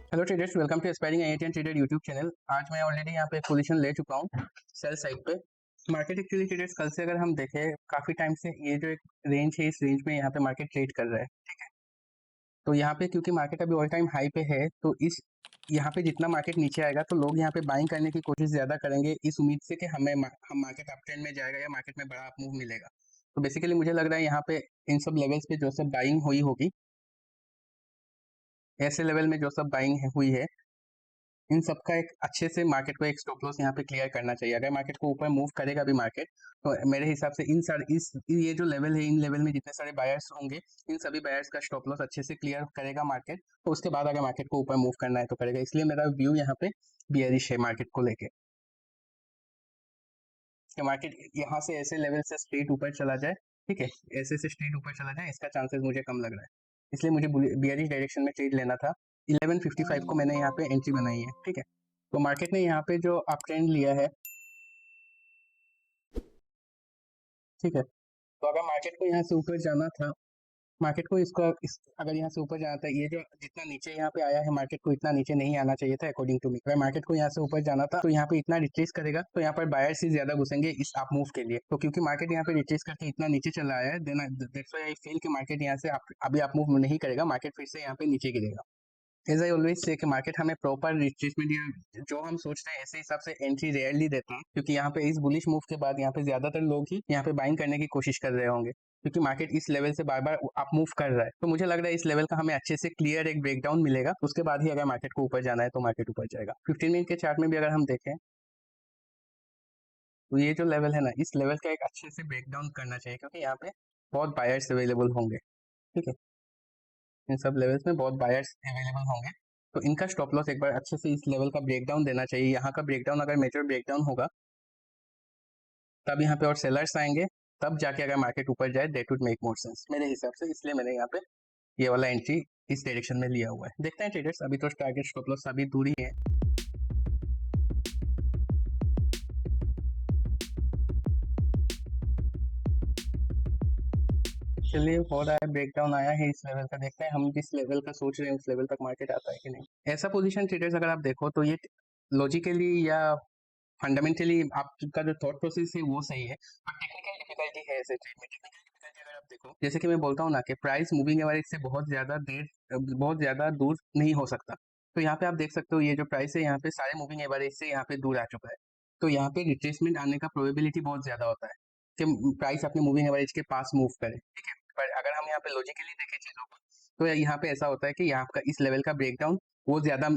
Hello traders, welcome to aspiring IIT trader YouTube channel. आज मैं already यहाँ पे एक पोजीशन ले चुका हूँ सेल साइड पे। मार्केट एक्चुअली ट्रेडर्स कल से अगर हम देखें काफ़ी टाइम से ये जो एक रेंज है, इस रेंज में यहाँ पे मार्केट ट्रेड कर रहा है। ठीक है, तो यहाँ पे क्योंकि मार्केट अभी ऑल टाइम हाई पे है, तो इस यहाँ पे जितना मार्केट नीचे आएगा तो लोग यहाँ पे बाइंग करने की कोशिश ज़्यादा करेंगे, इस उम्मीद से कि हम मार्केट अप ट्रेंड में जाएगा या मार्केट में बड़ा अप मूव मिलेगा। तो बेसिकली मुझे लग रहा है यहाँ पे इन सब लेवल्स पे जो सब बाइंग हुई होगी, ऐसे लेवल में जो सब बाइंग हुई है, इन सब का एक अच्छे से मार्केट को एक स्टॉप लॉस यहाँ पे क्लियर करना चाहिए। अगर मार्केट को ऊपर मूव करेगा भी मार्केट, तो मेरे हिसाब से इन सारे इस ये जो लेवल है, इन लेवल में जितने सारे बायर्स होंगे, इन सभी बायर्स का स्टॉप लॉस अच्छे से क्लियर करेगा मार्केट। तो उसके बाद अगर मार्केट को ऊपर मूव करना है तो करेगा, इसलिए मेरा व्यू यहाँ पे बियरिश है मार्केट को लेके कि मार्केट यहाँ से ऐसे लेवल से स्ट्रेट ऊपर चला जाए। ठीक है, ऐसे से स्ट्रेट ऊपर चला जाए, इसका चांसेस मुझे कम लग रहा है, इसलिए मुझे बियरिश डायरेक्शन में ट्रेड लेना था। 1155 को मैंने यहाँ पे एंट्री बनाई है। ठीक है, तो मार्केट ने यहाँ पे जो अप ट्रेंड लिया है, ठीक है, तो अगर मार्केट को यहाँ से ऊपर जाना था, मार्केट को अगर यहाँ से ऊपर जाना था, ये जो जितना नीचे यहाँ पे आया है, मार्केट को इतना नीचे नहीं आना चाहिए था अकॉर्डिंग टू मी। अगर मार्केट को यहाँ से ऊपर जाना था तो यहाँ पे इतना रिट्रेस करेगा, तो यहाँ पर बायर्स ही ज्यादा घुसेंगे इस अप मूव के लिए। तो क्योंकि मार्केट यहाँ पे रिट्रेस करके इतना नीचे चला आया है, then that's why I feel कि मार्केट यहाँ से अभी अप मूव नहीं करेगा, मार्केट फिर से यहाँ पे नीचे गिरेगा। एज आई ऑलवेज से कि मार्केट हमें प्रॉपर रिट्रेसमेंट या जो हम सोचते हैं ऐसे हिसाब से एंट्री रेयरली देता है, क्योंकि यहाँ पे इस बुलिश मूव के बाद यहाँ पे ज्यादातर लोग ही यहाँ पे बाइंग करने की कोशिश कर रहे होंगे, क्योंकि मार्केट इस लेवल से बार बार अप मूव कर रहा है। तो मुझे लग रहा है इस लेवल का हमें अच्छे से क्लियर एक ब्रेकडाउन मिलेगा, उसके बाद ही अगर मार्केट को ऊपर जाना है तो मार्केट ऊपर जाएगा। 15 मिनट के चार्ट में भी अगर हम देखें तो ये जो लेवल है ना, इस लेवल का एक अच्छे से ब्रेकडाउन करना चाहिए, क्योंकि यहाँ पे बहुत बायर्स अवेलेबल होंगे। ठीक है, इन सब लेवल्स में बहुत बायर्स अवेलेबल होंगे, तो इनका स्टॉप लॉस एक बार अच्छे से इस लेवल का ब्रेकडाउन देना चाहिए। यहाँ का ब्रेकडाउन अगर मेजर ब्रेकडाउन होगा, तब यहाँ पे और सेलर्स आएंगे, तब जाके अगर मार्केट ऊपर जाए, that would make more sense मेरे हिसाब से। इसलिए मैंने यहाँ पे ये वाला एंट्री इस डायरेक्शन में लिया हुआ है। देखते हैं ट्रेडर्स, अभी तो टारगेट स्टॉप लॉस अभी दूर ही है। चलिए, हो रहा है, ब्रेकडाउन आया है इस लेवल का, देखते हैं हम जिस लेवल का सोच रहे हैं उस लेवल तक मार्केट आता है कि नहीं। ऐसा पोजीशन ट्रेडर्स अगर आप देखो तो ये लॉजिकली या फंडामेंटली आपका जो थॉट प्रोसेस है वो सही है, पर टेक्निकल डिफिकल्टी है ऐसे ट्रेड में। टेक्निकल डिफिकल्टी अगर आप देखो, जैसे कि मैं बोलता हूँ ना कि प्राइस मूविंग एवरेज से बहुत ज्यादा दूर नहीं हो सकता। तो यहाँ पे आप देख सकते हो, ये जो प्राइस है यहाँ पे सारे मूविंग एवरेज से यहाँ पे दूर आ चुका है। तो यहाँ पे रिट्रेसमेंट आने का प्रोबेबिलिटी बहुत ज्यादा होता है कि प्राइस अपने मूविंग एवरेज के पास मूव करे। ठीक है, पर अगर हम यहाँ पे लॉजिकली देखें चीजों को, तो यहाँ पे ऐसा होता है कि यहाँ का इस लेवल का ब्रेकडाउन वो ज्यादा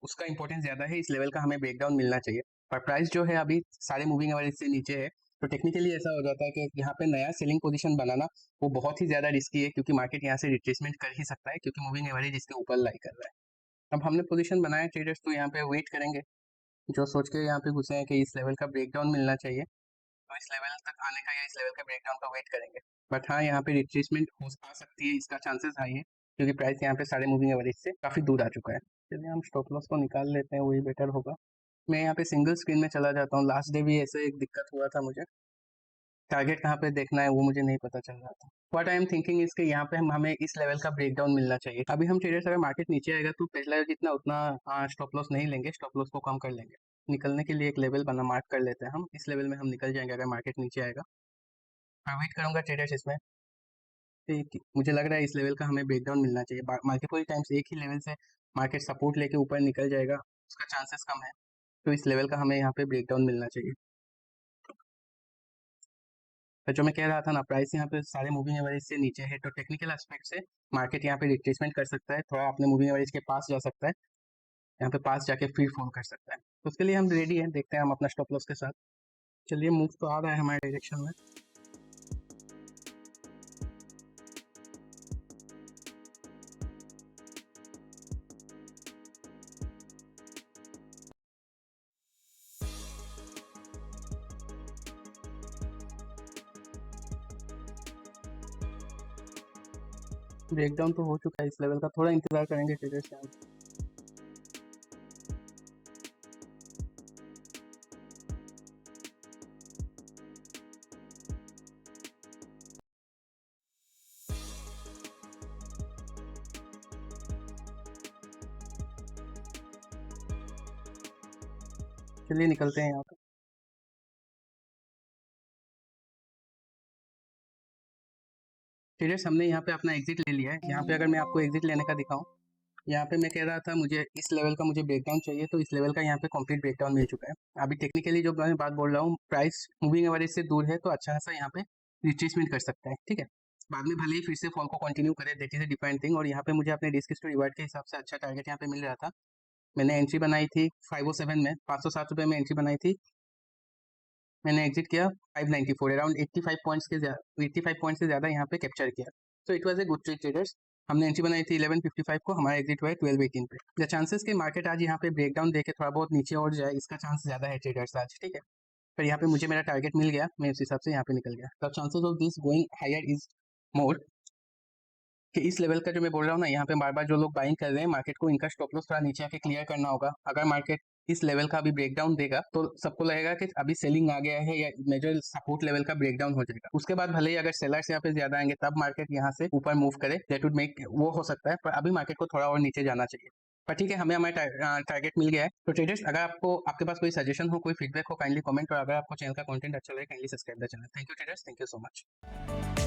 उसका इंपॉर्टेंस ज्यादा है, इस लेवल का हमें ब्रेकडाउन मिलना चाहिए। पर प्राइस जो है अभी सारे मूविंग एवरेज से नीचे है, तो टेक्निकली ऐसा हो जाता है कि यहाँ पे नया सेलिंग पोजीशन बनाना वो बहुत ही ज्यादा रिस्की है, क्योंकि मार्केट यहाँ से रिट्रेसमेंट कर ही सकता है, क्योंकि मूविंग एवरेज इसके ऊपर लाई कर रहा है। अब हमने पोजीशन बनाया ट्रेडर्स, तो यहाँ पे वेट करेंगे, जो सोच के यहाँ पे घुसे हैं कि इस लेवल का ब्रेकडाउन मिलना चाहिए, तो इस लेवल तक आने का या इस लेवल के ब्रेकडाउन का वेट करेंगे। बट हाँ, यहाँ पे रिट्रेसमेंट हो आ सकती है, इसका चांसेस हाई है, क्योंकि प्राइस यहाँ पे सारे मूविंग एवरेज से काफी दूर आ चुका है। चलिए हम स्टॉप लॉस को निकाल लेते हैं, वही बेटर होगा। मैं यहाँ पे सिंगल स्क्रीन में चला जाता हूँ, लास्ट डे भी ऐसे एक दिक्कत हुआ था मुझे, टारगेट कहाँ पे देखना है वो मुझे नहीं पता चल रहा था। व्हाट आई एम थिंकिंग इसके यहाँ पे हमें इस लेवल का ब्रेकडाउन मिलना चाहिए। अभी हम ट्रेडर्स अगर मार्केट नीचे आएगा तो पहला जितना उतना स्टॉप लॉस नहीं लेंगे, स्टॉप लॉस को कम कर लेंगे। निकलने के लिए एक लेवल बना मार्क कर लेते हैं हम, इस लेवल में हम निकल जाएंगे अगर मार्केट नीचे आएगा। मैं वेट करूंगा ट्रेडर्स इसमें, मुझे लग रहा है इस लेवल का हमें ब्रेकडाउन मिलना चाहिए। मल्टीपल टाइम्स एक ही लेवल से मार्केट सपोर्ट लेके ऊपर निकल जाएगा, उसका चांसेस कम है, तो इस लेवल का हमें यहाँ पे ब्रेकडाउन मिलना चाहिए। तो जो मैं कह रहा था ना, प्राइस यहाँ पे सारे मूविंग एवरेज से नीचे है, तो टेक्निकल एस्पेक्ट से मार्केट यहाँ पे रिट्रेसमेंट कर सकता है, थोड़ा अपने मूविंग एवरेज के पास जा सकता है, यहाँ पे पास जाके फिर फॉल कर सकता है। तो उसके लिए हम रेडी हैं, देखते हैं हम अपना स्टॉप लॉस के साथ। चलिए, मूव तो आ रहा है हमारे डायरेक्शन में। ब्रेकडाउन तो हो चुका है इस लेवल का, थोड़ा इंतजार करेंगे ट्रेडर्स यहाँ। चलिए निकलते हैं यहाँ पे। ट्रेडर्स हमने यहाँ पे अपना एग्जिट ले लिया है। यहाँ पे अगर मैं आपको एग्जिट लेने का दिखाऊं, यहाँ पे मैं कह रहा था मुझे इस लेवल का मुझे ब्रेकडाउन चाहिए, तो इस लेवल का यहाँ पे कंप्लीट ब्रेकडाउन मिल चुका है। अभी टेक्निकली जो मैं बात बोल रहा हूँ, प्राइस मूविंग एवरेज से दूर है तो अच्छा खासा यहाँ पे रिट्रेसमेंट कर सकता है, ठीक है। बाद में भले ही फिर से फॉल को कंटिन्यू करे, that is a different thing. और यहाँ पे मुझे अपने रिस्क टू रिवार्ड के हिसाब से अच्छा टारगेट यहाँ पे मिल रहा था। मैंने एंट्री बनाई थी 507 में, 507 में एंट्री बनाई थी। मैंने एग्जिट किया 594, अराउंड 85 पॉइंट्स के 85 पॉइंट से ज़्यादा यहाँ पे कैप्चर किया। तो it was a good trade traders. हमने एंट्री बनाई थी 1155 को, हमारा एग्जिट हुआ है 1218 पे। द चांसेस कि मार्केट आज यहाँ पे ब्रेकडाउन देके थोड़ा बहुत नीचे और जाए, इसका चांस ज़्यादा है ट्रेडर्स आज, ठीक है। पर यहाँ पे मुझे मेरा टारगेट मिल गया, मैं उस हिसाब से यहाँ पे निकल गया। The chances of this going higher is more, कि इस लेवल का जो मैं बोल रहा हूँ ना, यहाँ पे बार बार जो लोग बाइंग कर रहे हैं मार्केट को, इनका स्टॉप लॉस थोड़ा नीचे आके क्लियर करना होगा। अगर मार्केट इस लेवल का अभी ब्रेकडाउन देगा तो सबको लगेगा कि अभी सेलिंग आ गया है या मेजर सपोर्ट लेवल का ब्रेकडाउन हो जाएगा। उसके बाद भले ही अगर सेलर्स यहाँ पे ज्यादा आएंगे तब मार्केट यहाँ से ऊपर मूव करे, दैट वुड मेक, वो हो सकता है। पर अभी मार्केट को थोड़ा और नीचे जाना चाहिए। पर ठीक है, हमें हमारा टारगेट मिल गया है। तो ट्रेडर्स, अगर आपको आपके पास कोई सजेशन हो, कोई फीडबैक हो, काइंडली कमेंट। और अगर आपको चैनल का कंटेंट अच्छा लगे, kindly subscribe the channel. Thank you traders, thank you so much.